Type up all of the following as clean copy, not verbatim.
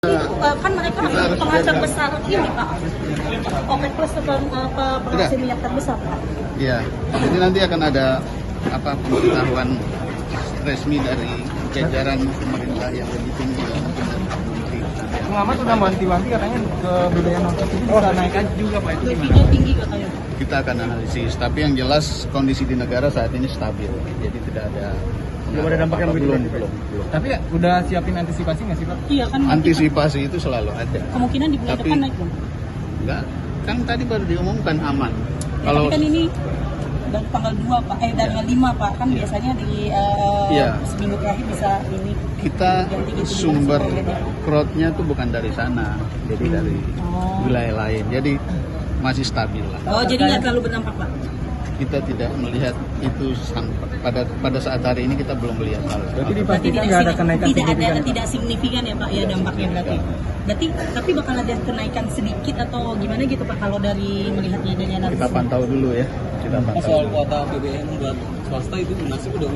Kan mereka penghasil besar ini Pak, OPEC Plus penghasil minyak terbesar Pak. Iya, jadi nanti akan ada pemberitahuan resmi dari jajaran pemerintah yang lebih tinggi. Pengamat sudah wanti-wanti katanya ke budaya non-Covid ini bisa naikkan juga Pak, itu Lebihnya tinggi katanya. Kita akan analisis, tapi yang jelas kondisi di negara saat ini stabil, jadi tidak ada dampak yang begitu. Belum. Tapi ya, udah siapin antisipasi nggak sih Pak? Iya kan. Antisipasi itu selalu ada. Kemungkinan di bulan Tapi depan naik dong. enggak, kan tadi baru diumumkan aman. Ya, tapi kan ini dari tanggal 2 Pak, tanggal 5 Pak, kan biasanya di seminggu terakhir bisa ini. Kita sumber crowd-nya tuh bukan dari sana, jadi dari wilayah lain. Jadi masih stabil lah. Oh, jadi nggak terlalu berdampak Pak? Kita tidak melihat itu pada saat hari ini kita belum melihat hal. Berarti dipastikan nggak ada kenaikan signifikan? Tidak signifikan ya Pak ya dampaknya berarti. Tapi bakal ada kenaikan sedikit atau gimana gitu Pak kalau dari melihatnya dari analisis? Kita pantau dulu ya. Kita pantau. Soal kuota BBM buat swasta itu nasib udah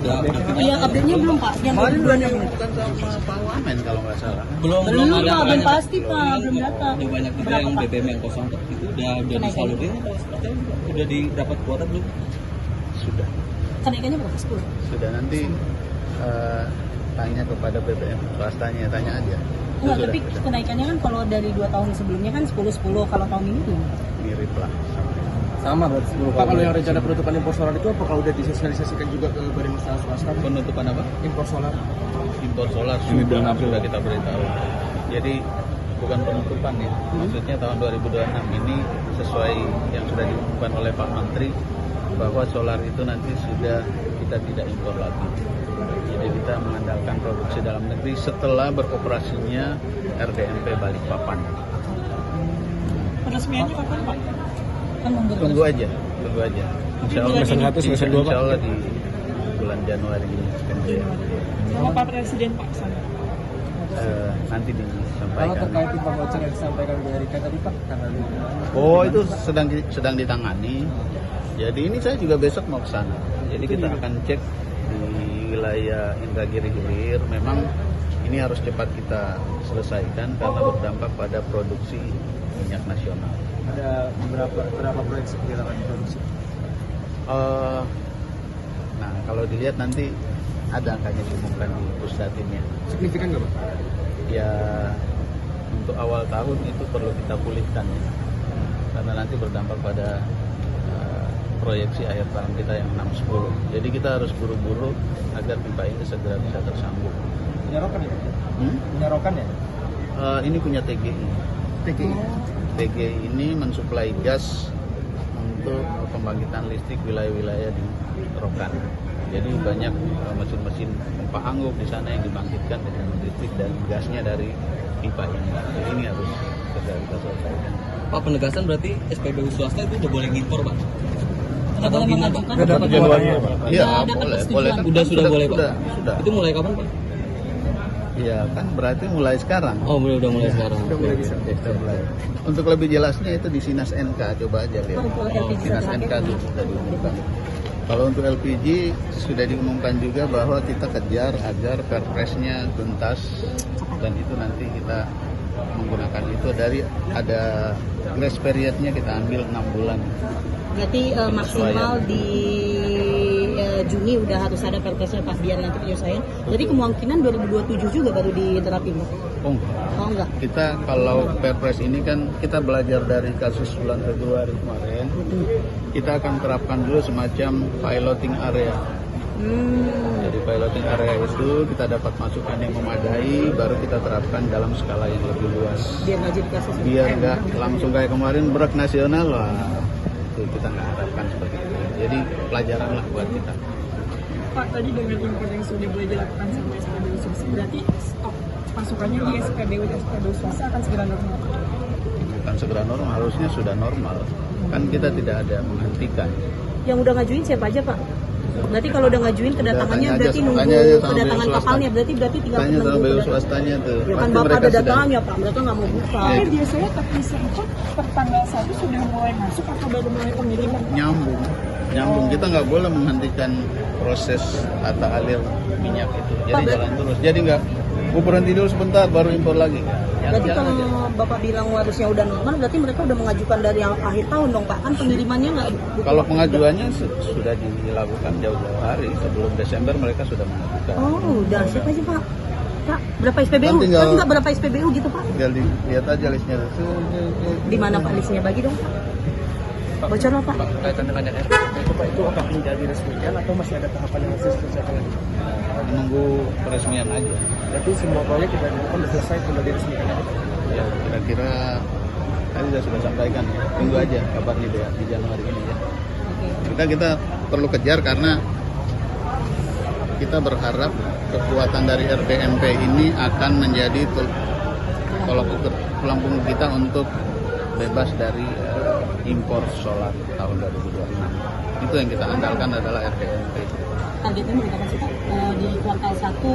Iya, update-nya belum Pak. Yang Kemarin udah diumumkan sama Pak Wamen kalau nggak salah. belum Pak, belum pasti Pak, belum datang. Udah banyak juga yang BBM yang kosong itu udah disalurin atau seperti apa? Udah didapat kuota belum? Sudah. Kenaikannya berapa? 10? Sudah, nanti tanya kepada BBM swastanya, tanya aja. Enggak, tapi kenaikannya kan kalau dari 2 tahun sebelumnya kan 10-10, kalau tahun ini belum. Mirip lah. Sama berarti 10. Pak, kalau yang rencana penutupan impor solar itu apakah udah disosialisasikan juga ke badan usaha swasta? Penutupan apa? Impor solar. Impor solar sudah kita beritahu. Jadi bukan penutupan ya. Maksudnya tahun 2026 ini sesuai yang sudah diumumkan oleh Pak Menteri bahwa solar itu nanti sudah kita tidak impor lagi. Jadi kita mengandalkan produksi dalam negeri setelah beroperasinya RDMP Balikpapan. Peresmiannya kapan Pak? Kan Tunggu aja. Insya Allah di bulan Januari ini. Sama Pak Presiden Pak sana. Nanti Kalau disampaikan. terkait impor voucher yang disampaikan Bu Erika tadi Pak, tanggal 5. Oh, itu sedang ditangani. Jadi ini saya juga besok mau ke sana. Jadi kita akan cek di wilayah Indragiri Hilir. Memang ini harus cepat kita selesaikan karena berdampak pada produksi minyak nasional. Ada berapa proyek seperti yang akan diproduksi? Nah, kalau dilihat nanti ada angkanya diumumkan di pusdatinnya. Signifikan nggak Pak? Ya, untuk awal tahun itu perlu kita pulihkan ya. Karena nanti berdampak pada proyeksi akhir tahun kita yang 6-10. Jadi kita harus buru-buru agar pipa ini segera bisa tersambung. Penyarokan ya? Penyarokan ya? Ini punya TGI. TGI ini mensuplai gas untuk pembangkitan listrik wilayah-wilayah di Rokan. Jadi banyak mesin-mesin pompa angguk di sana yang dibangkitkan dengan listrik dan gasnya dari pipa ini. Jadi ini harus segera kita selesaikan. Pak, penegasan berarti SPBU swasta itu udah boleh ngimpor Pak? Sudah boleh mengajukan. dapat Januari Pak? Iya, dapat boleh. persetujuan. Sudah boleh Pak? Sudah. Itu mulai kapan Pak? Iya, kan berarti mulai sekarang. Oh, udah mulai sekarang. Udah mulai bisa. Kita mulai. Untuk lebih jelasnya itu di Sinas NK, coba aja lihat. Sinas NK itu sudah diumumkan. Kalau untuk LPG sudah diumumkan juga bahwa kita kejar agar perpresnya tuntas dan itu nanti kita menggunakan itu dari ada grace periodnya kita ambil 6 bulan. Berarti maksimal di Juni udah harus ada perpresnya pas biar nanti penyelesaian. Jadi kemungkinan 2027 juga baru diterapin Pak? Oh, enggak? kita kalau perpres ini kan kita belajar dari kasus bulan Februari kemarin. Kita akan terapkan dulu semacam piloting area. Jadi piloting area itu kita dapat masukan yang memadai, baru kita terapkan dalam skala yang lebih luas. Biar nggak jadi kasus. Biar nggak langsung kayak kemarin berak nasional lah. Itu kita nggak harapkan seperti itu. Jadi pelajaran lah buat kita. Pak, tadi dengan impor yang sudah boleh dilakukan sampai SPBU swasta, berarti stok pasukannya di SPBU dan SPBU swasta akan segera normal? Bukan segera normal, harusnya sudah normal. Kan kita tidak ada menghentikan. Yang udah ngajuin siapa aja Pak? Berarti kalau udah ngajuin kedatangannya Tanya aja berarti nunggu sama kedatangan BU swasta. kapalnya, berarti tinggal Tanya sama BU kedatangan. swastanya tuh. Ya kan Pasti Bapak mereka ada sudah datangannya Pak, mereka nggak mau buka. Tapi biasanya teknisi itu per tanggal 1 sudah mulai masuk atau baru mulai pengiriman? nyambung. Kita nggak boleh menghentikan proses tata alir minyak itu. Jadi jalan terus. Jadi nggak Mau berhenti dulu sebentar, baru impor lagi. Berarti kalau Bapak bilang harusnya udah normal, berarti mereka udah mengajukan dari akhir tahun dong Pak? Kan pengirimannya nggak? Kalau pengajuannya sudah dilakukan jauh-jauh hari, sebelum Desember mereka sudah mengajukan. Oh, udah. Siapa aja Pak? Pak, berapa SPBU? Kan tinggal- Kan nggak berapa SPBU gitu Pak? Tinggal dilihat aja listnya. Di mana Pak listnya? Bagi dong Pak. Bocor lah Pak. Kaitan dengan RPMP itu Pak, itu akan menjadi resmikan atau masih ada tahapan yang harus diselesaikan lagi? Menunggu peresmian aja. Berarti semua proyek kita lakukan sudah selesai, tinggal diresmikan aja. Ya, kira-kira tadi sudah sampaikan ya. Tunggu aja kabarnya di Januari ini ya. Kita perlu kejar karena kita berharap kekuatan dari RPMP ini akan menjadi tolak ukur tulang punggung kita untuk bebas dari impor solar tahun 2026. Itu yang kita andalkan adalah RPMP. Targetnya berapa sih Pak? Di kuartal 1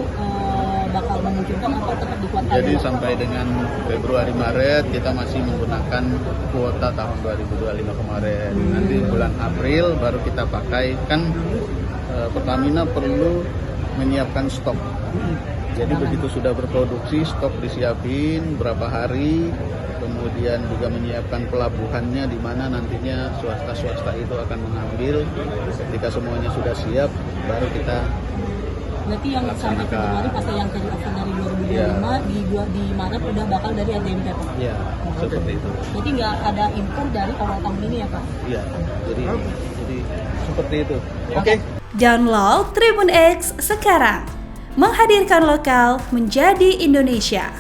bakal memungkinkan atau tetap di kuartal Jadi 2? sampai dengan Februari Maret kita masih menggunakan kuota tahun 2025 kemarin. Nanti bulan April baru kita pakai, kan Pertamina perlu menyiapkan stok. Jadi begitu sudah berproduksi, stok disiapin berapa hari, kemudian juga menyiapkan pelabuhannya di mana nantinya swasta itu akan mengambil. Ketika semuanya sudah siap, baru kita Berarti yang sampai Februari pasti yang dari opsi dari 2025 Ya. di Maret udah bakal dari RDMP Pak? ya seperti itu. Berarti nggak ada impor dari awal tahun ini ya Pak? Iya, jadi seperti itu. Oke. Download Tribun X sekarang, menghadirkan lokal menjadi Indonesia.